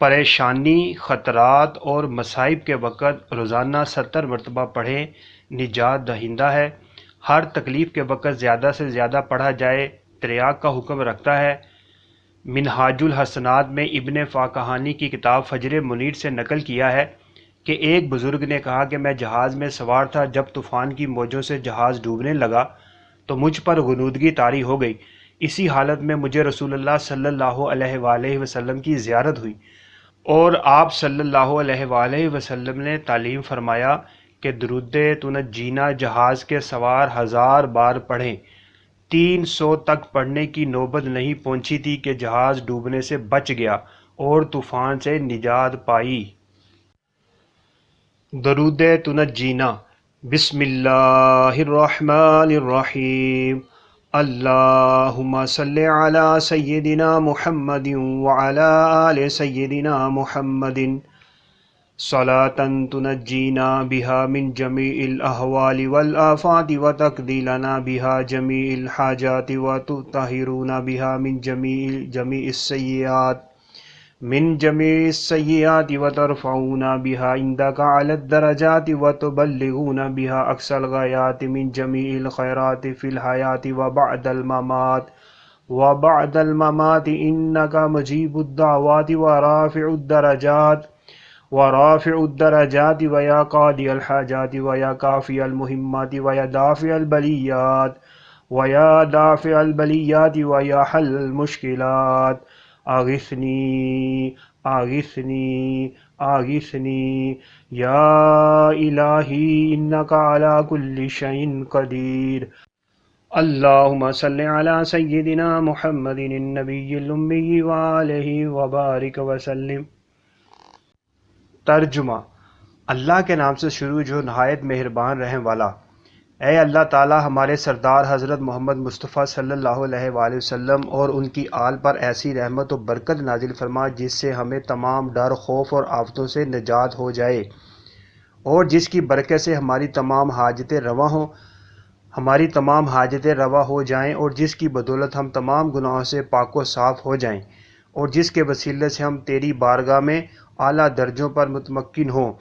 پریشانی، خطرات اور مصائب کے وقت روزانہ 70 مرتبہ پڑھیں، نجات دہندہ ہے۔ ہر تکلیف کے وقت زیادہ سے زیادہ پڑھا جائے، تریاق کا حکم رکھتا ہے۔ منہاج الحسنات میں ابن فاکہانی کی کتاب فجر منیر سے نقل کیا ہے کہ ایک بزرگ نے کہا کہ میں جہاز میں سوار تھا، جب طوفان کی موجوں سے جہاز ڈوبنے لگا تو مجھ پر غنودگی طاری ہو گئی۔ اسی حالت میں مجھے رسول اللہ صلی اللہ علیہ وآلہ وسلم کی زیارت ہوئی اور آپ صلی اللہ علیہ وآلہ وسلم نے تعلیم فرمایا کہ درود تنجینا جہاز کے سوار 1000 بار پڑھیں۔ 300 تک پڑھنے کی نوبت نہیں پہنچی تھی کہ جہاز ڈوبنے سے بچ گیا اور طوفان سے نجات پائی۔ درود تنجینا۔ بسم اللہ الرحمن الرحیم۔ اللہم صلی علی سیدنا محمد وعلی آل سیدنا محمد صلاة تنجینا بها من جمیع الاحوال والآفات وتقضی لنا بها جمیع الحاجات وتطہرنا بها من جمیع السیئات وترفعنا بها عندك على الدرجات وتبلغنا بها اقصى الغایات من جمیع الخیرات فی الحیاة وبعد الممات انك مجیب الدعوات ورافع الدرجات ویا قاضی الحاجات ویا کافی المہمات ویا دافع البلیات ویا حل المشکلات آغثنی یا الہی انک علی کل شیء قدیر۔ اللہم صلی علی سیدنا محمد النبی الامی وآلہ وبارک وسلم۔ ترجمہ۔ اللہ کے نام سے شروع جو نہایت مہربان رحم والا۔ اے اللہ تعالی ہمارے سردار حضرت محمد مصطفیٰ صلی اللہ علیہ وآلہ وسلم اور ان کی آل پر ایسی رحمت و برکت نازل فرما جس سے ہمیں تمام ڈر، خوف اور آفتوں سے نجات ہو جائے، اور جس کی برکت سے ہماری تمام حاجتیں روا ہو جائیں، اور جس کی بدولت ہم تمام گناہوں سے پاک و صاف ہو جائیں، اور جس کے وسیلے سے ہم تیری بارگاہ میں اعلیٰ درجوں پر متمکن ہوں،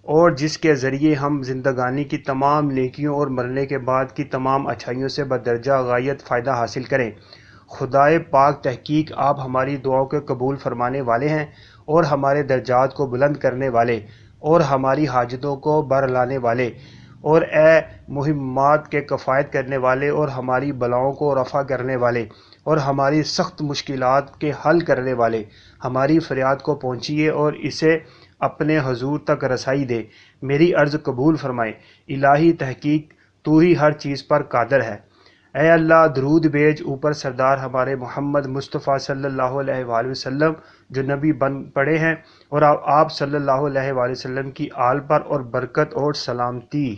اور جس کے ذریعے ہم زندگانی کی تمام نیکیوں اور مرنے کے بعد کی تمام اچھائیوں سے بدرجہ غایت فائدہ حاصل کریں۔ خدائے پاک، تحقیق آپ ہماری دعاؤں کو قبول فرمانے والے ہیں اور ہمارے درجات کو بلند کرنے والے اور ہماری حاجتوں کو برلانے والے، اور اے مہمات کے کفایت کرنے والے اور ہماری بلاؤں کو رفع کرنے والے اور ہماری سخت مشکلات کے حل کرنے والے، ہماری فریاد کو پہنچیے اور اسے اپنے حضور تک رسائی دے۔ میری عرض قبول فرمائے۔ الہی، تحقیق تو ہی ہر چیز پر قادر ہے۔ اے اللہ، درود بھیج اوپر سردار ہمارے محمد مصطفیٰ صلی اللہ علیہ وآلہ وسلم جو نبی بن پڑے ہیں، اور آپ صلی اللہ علیہ وآلہ وسلم کی آل پر، اور برکت اور سلامتی